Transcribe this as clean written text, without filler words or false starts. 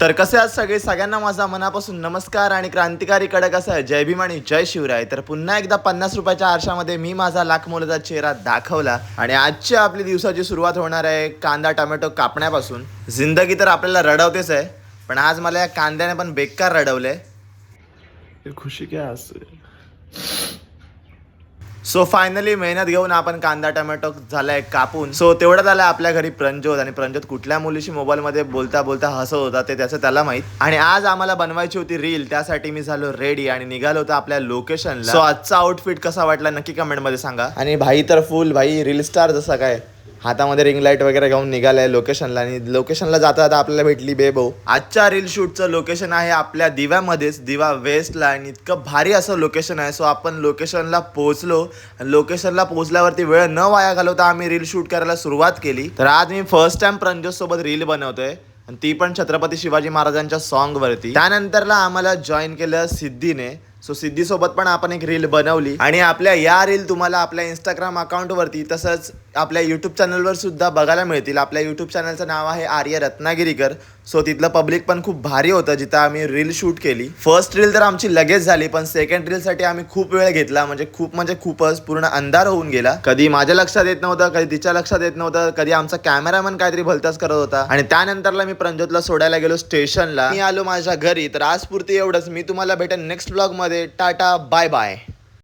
तर कसे आज सगळ्यांना माझा मनापासून नमस्कार आणि क्रांतिकारी कडक असा आहे जय भीम आणि जय शिवराय. तर पुन्हा एकदा 50 रुपयाच्या आरशामध्ये मी माझा लाख मोलाचा चेहरा दाखवला आणि आजची आपली दिवसाची सुरुवात होणार आहे कांदा टोमॅटो कापण्यापासून. जिंदगी तर आपल्याला रडवतेच आहे, पण आज मला या कांद्याने पण बेकार रडवले. खुशी क्या हंस सो फायनली मेहनत घेऊन आपण कांदा टोमॅटो झालाय कापून. सो तेवढं झालं आपल्या घरी प्रंजोत, आणि प्रंजोत कुठल्या मुलीशी मोबाईल मध्ये बोलता बोलता हसत होता ते त्याचं त्याला माहित. आणि आज आम्हाला बनवायची होती रील, त्यासाठी मी झालो रेडी आणि निघालो होतो आपल्या लोकेशनला. सो आजचा आउटफिट कसा वाटला नक्की कमेंट मध्ये सांगा. आणि भाई तर फुल भाई रील स्टार जसा काय हातामध्ये रिंग लाईट वगैरे घेऊन निघालाय लोकेशनला. आणि लोकेशनला जाता जाता आपल्याला भेटली बेबो. आजच्या रील शूटचं लोकेशन आहे आपल्या दिव्यामध्येच, दिवा वेस्टला, आणि इतकं भारी असं लोकेशन आहे. सो आपण लोकेशनला पोहोचलो. लोकेशनला पोहोचल्यावरती वेळ न वाया घालवता आम्ही रील शूट करायला सुरुवात केली. तर आज मी फर्स्ट टाइम प्रंजोत सोबत रील बनवतोय, आणि ती पण छत्रपती शिवाजी महाराजांच्या सॉन्ग वरती. त्यानंतरला आम्हाला जॉईन केलं सिद्धीने. सो सिद्धी सोबत पण आपण एक रील बनवली, आणि आपल्या या रील तुम्हाला आपल्या इंस्टाग्राम अकाउंट वरती तसंच आपल्या युट्यूब चॅनलवर सुद्धा बघायला मिळतील. आपल्या युट्यूब चॅनलचं नाव आहे आर्य रत्नागिरीकर. सो तिथलं पब्लिक पण खूप भारी होतं जिथं आम्ही रील शूट केली. फर्स्ट रील तर आमची लगेच झाली, पण सेकंड रीलसाठी आम्ही खूप वेळ घेतला. म्हणजे खूपच पूर्ण अंधार होऊन गेला. कधी माझ्या लक्षात येत नव्हतं, कधी तिच्या लक्षात येत नव्हतं, कधी आमचा कॅमेरामन काहीतरी भलताच करत होता. आणि त्यानंतरला मी प्रंजोतला सोडायला गेलो स्टेशनला. मी आलो माझ्या घरी. तर आज पुरती एवढंच. मी तुम्हाला भेटेन नेक्स्ट ब्लॉग मध्ये. Tata bye bye.